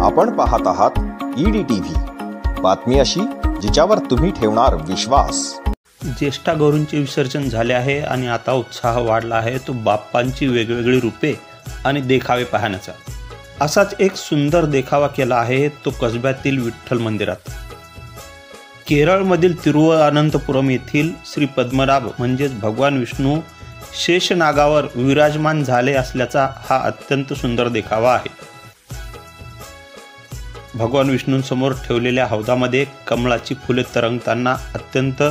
आपण पाहत आहात EDTV, बातमी अशी जिच्यावर तुम्ही ठेवणार विश्वास। ज्येष्ठा गौरींचे विसर्जन झाले आहे आणि आता उत्साह वाढला आहे तो बाप्पांची वेगवेगळी रूपे आणि देखावे पाहण्याचा। असाच एक सुंदर देखावा केला आहे तो कसब्यातील विठ्ठल मंदिरात। केरळमधील तिरुवनंतपुरम येथील श्री पद्मनाभ म्हणजेच भगवान विष्णू शेषनागावर विराजमान झाले असल्याचा हा अत्यंत सुंदर देखावा आहे। भगवान विष्णूंसमोर ठेवलेल्या हौदामध्ये कमळाची फुले तरंगताना अत्यंत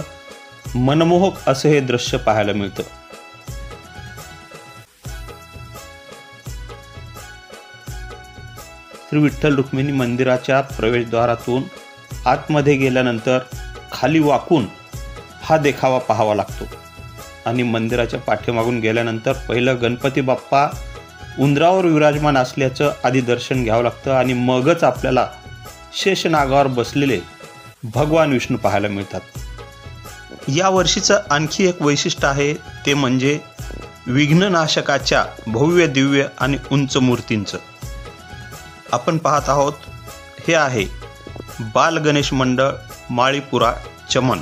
मनमोहक असे हे दृश्य पाहायला मिळतं। श्री विठ्ठल रुक्मिणी मंदिराच्या प्रवेशद्वारातून आतमध्ये गेल्यानंतर खाली वाकून हा देखावा पाहावा लागतो आणि मंदिराच्या पाठीमागून गेल्यानंतर पहिलं गणपती बाप्पा उंदरावर विराजमान असल्याचं आधी दर्शन घ्यावं लागतं आणि मगच आपल्याला शेषनागावर बसलेले भगवान विष्णू पाहायला मिळतात। या वर्षीचं आणखी एक वैशिष्ट्य आहे ते म्हणजे विघ्ननाशकाच्या भव्य दिव्य आणि उंच मूर्तींचं। आपण पाहत आहोत हे आहे बाल गणेश मंडळ माळीपुरा चमन,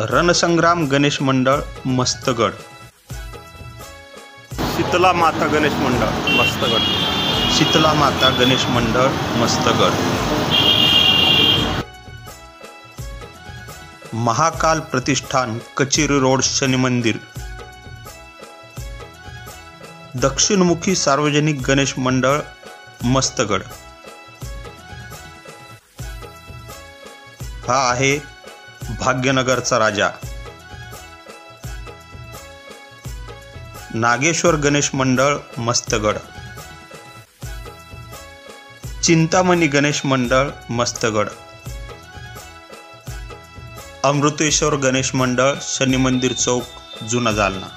रणसंग्राम गणेश मंडळ मस्तगड, शीतला माता गणेश मंडळ मस्तगड, शीतला माता गणेश मंडळ मस्तगड, महाकाल प्रतिष्ठान कचेरी रोड शनी मंदिर, दक्षिणमुखी सार्वजनिक गणेश मंडळ मस्तगड। हा आहे भाग्यनगरचा राजा, नागेश्वर गणेश मंडळ मस्तगड, चिंतामणी गणेश मंडळ मस्तगड, अमृतेश्वर गणेश मंडळ शनी मंदिर चौक जुना जालना,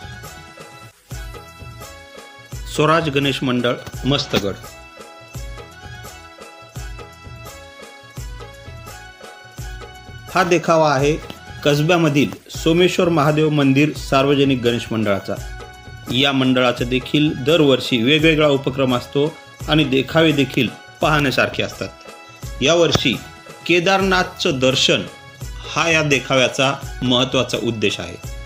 स्वराज गणेश मंडळ मस्तगड। हा देखावा आहे कसब्यामधील सोमेश्वर महादेव मंदिर सार्वजनिक गणेश मंडळाचा। या मंडळाचा देखील दरवर्षी वेगवेगळा उपक्रम असतो आणि देखावे देखील पाहण्यासारखे असतात। यावर्षी केदारनाथचं दर्शन हा या देखाव्याचा महत्त्वाचा उद्देश आहे।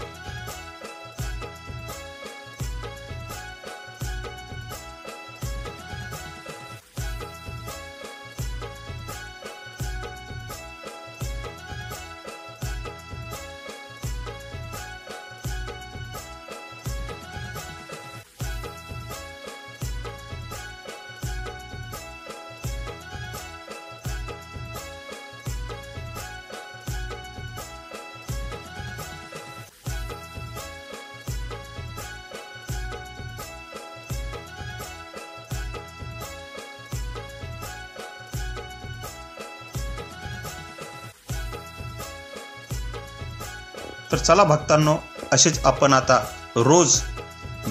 तर चला भक्तांनो, असेच आपण आता रोज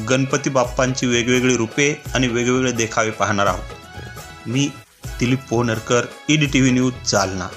गणपती बाप्पांची वेगवेगळी रूपे आणि वेगवेगळे देखावे पाहणार आहोत। मी दिलीप पोहनरकर, EDTV न्यूज जालना।